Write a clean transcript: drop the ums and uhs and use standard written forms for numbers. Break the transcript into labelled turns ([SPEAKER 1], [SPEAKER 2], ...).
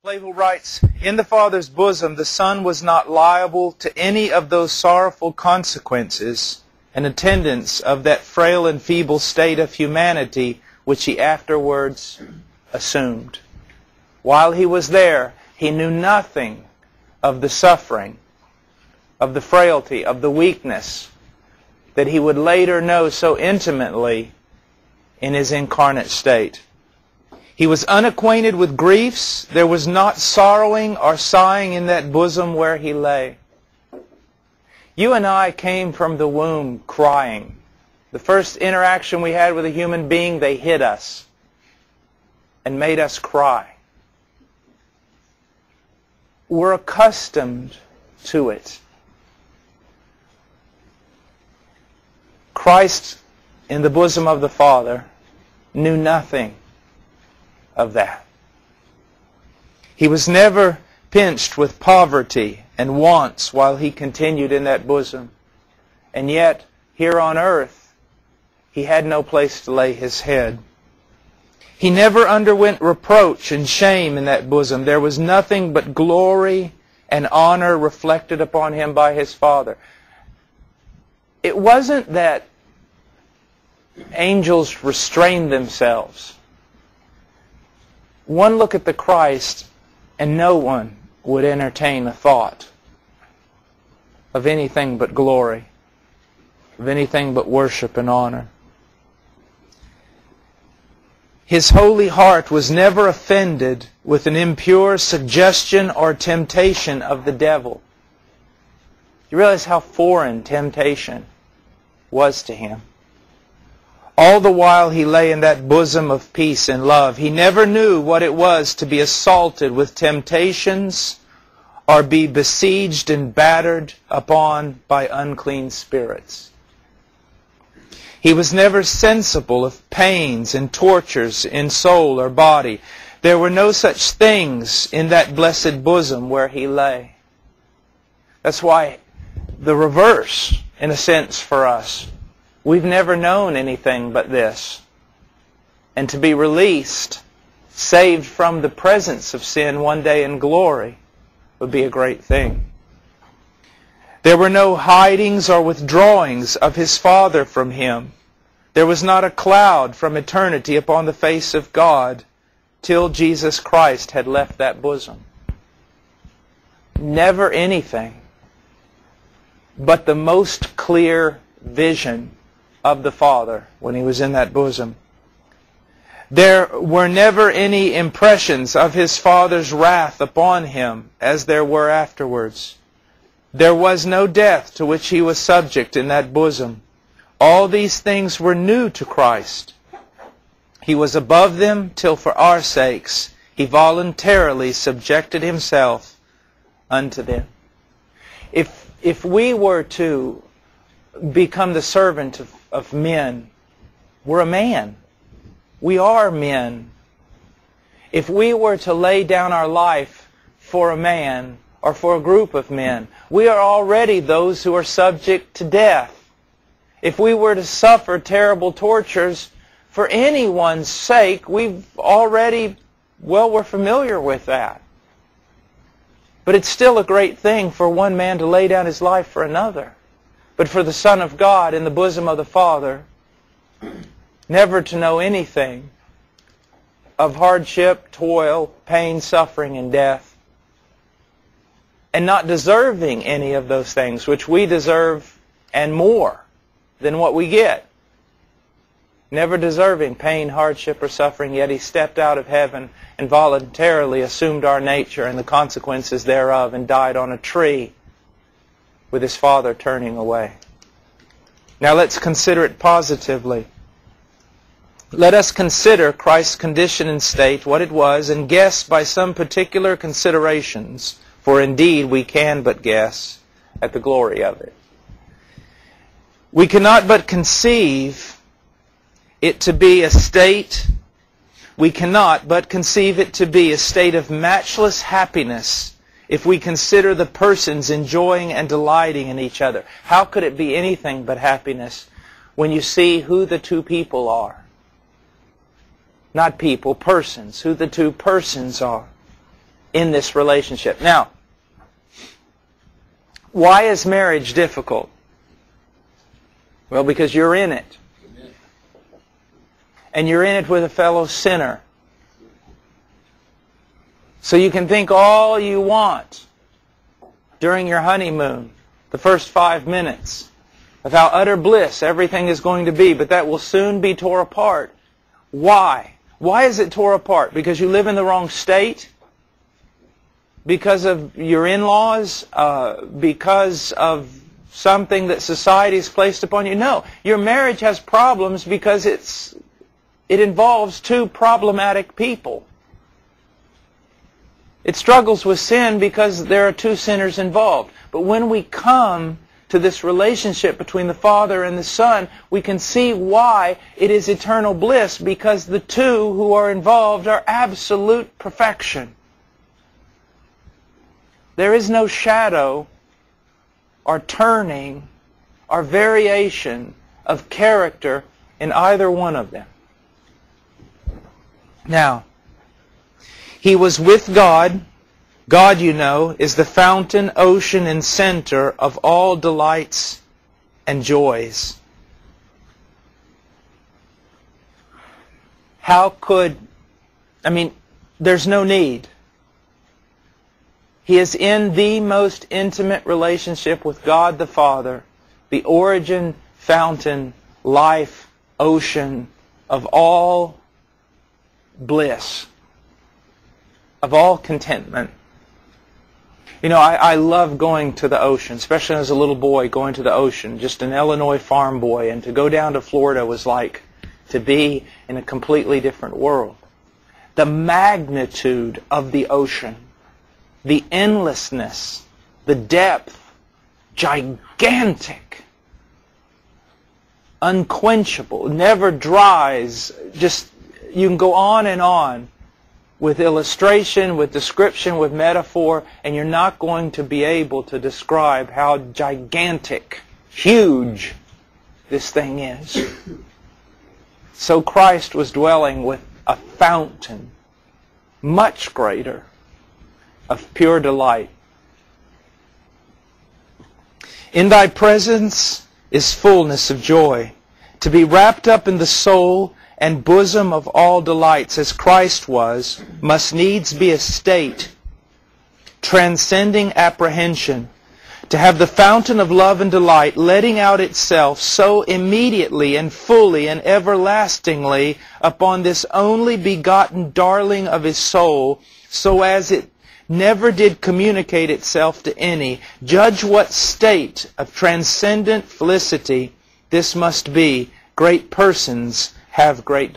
[SPEAKER 1] Flavel writes, "In the Father's bosom, the Son was not liable to any of those sorrowful consequences and attendants of that frail and feeble state of humanity which He afterwards assumed. While He was there, He knew nothing of the suffering, of the frailty, of the weakness that He would later know so intimately in His incarnate state. He was unacquainted with griefs. There was not sorrowing or sighing in that bosom where He lay. You and I came from the womb crying. The first interaction we had with a human being, they hit us and made us cry. We're accustomed to it. Christ in the bosom of the Father knew nothing of that. He was never pinched with poverty and wants while He continued in that bosom. And yet, here on earth, He had no place to lay His head. He never underwent reproach and shame in that bosom. There was nothing but glory and honor reflected upon Him by His Father. It wasn't that angels restrained themselves. One look at the Christ and no one would entertain a thought of anything but glory, of anything but worship and honor. His holy heart was never offended with an impure suggestion or temptation of the devil. You realize how foreign temptation was to Him. All the while He lay in that bosom of peace and love, He never knew what it was to be assaulted with temptations or be besieged and battered upon by unclean spirits. He was never sensible of pains and tortures in soul or body. There were no such things in that blessed bosom where He lay. That's why the reverse, in a sense, for us. We've never known anything but this. And to be released, saved from the presence of sin one day in glory, would be a great thing. There were no hidings or withdrawings of His Father from Him. There was not a cloud from eternity upon the face of God till Jesus Christ had left that bosom. Never anything but the most clear vision of the Father when He was in that bosom. There were never any impressions of His Father's wrath upon Him as there were afterwards. There was no death to which He was subject in that bosom. All these things were new to Christ. He was above them till for our sakes He voluntarily subjected Himself unto them. If we were to become the servant of men, we're a man. We are men. If we were to lay down our life for a man or for a group of men, we are already those who are subject to death. If we were to suffer terrible tortures for anyone's sake, we're familiar with that. But it's still a great thing for one man to lay down his life for another. But for the Son of God in the bosom of the Father, never to know anything of hardship, toil, pain, suffering, and death, and not deserving any of those things, which we deserve and more than what we get. Never deserving pain, hardship, or suffering, yet He stepped out of heaven and voluntarily assumed our nature and the consequences thereof and died on a tree with His Father turning away. Now let's consider it positively. Let us consider Christ's condition and state, what it was, and guess by some particular considerations, for indeed we can but guess at the glory of it. We cannot but conceive it to be a state, we cannot but conceive it to be a state of matchless happiness if we consider the persons enjoying and delighting in each other. How could it be anything but happiness when you see who the two people are? Not people, persons, who the two persons are. in this relationship. Now, why is marriage difficult? Well, because you're in it. And you're in it with a fellow sinner. So you can think all you want during your honeymoon, the first 5 minutes, of how utter bliss everything is going to be, but that will soon be tore apart. Why? Why is it tore apart? Because you live in the wrong state? Because of your in-laws? Because of something that society has placed upon you? No. Your marriage has problems because it involves two problematic people. It struggles with sin because there are two sinners involved. But when we come to this relationship between the Father and the Son, we can see why it is eternal bliss, because the two who are involved are absolute perfection. There is no shadow or turning or variation of character in either one of them. Now, he was with God. God, you know, is the fountain, ocean, and center of all delights and joys. There's no need. He is in the most intimate relationship with God the Father, the origin, fountain, life, ocean of all bliss, of all contentment. You know, I love going to the ocean, especially as a little boy, going to the ocean, just an Illinois farm boy, and to go down to Florida was like to be in a completely different world. The magnitude of the ocean, the endlessness, the depth, gigantic, unquenchable, never dries, just, you can go on and on with illustration, with description, with metaphor, and you're not going to be able to describe how gigantic, huge this thing is. So Christ was dwelling with a fountain, much greater, of pure delight. In thy presence is fullness of joy. To be wrapped up in the soul and bosom of all delights, as Christ was, must needs be a state transcending apprehension. To have the fountain of love and delight letting out itself so immediately and fully and everlastingly upon this only begotten darling of his soul, so as it never did communicate itself to any. Judge what state of transcendent felicity this must be. Great persons have great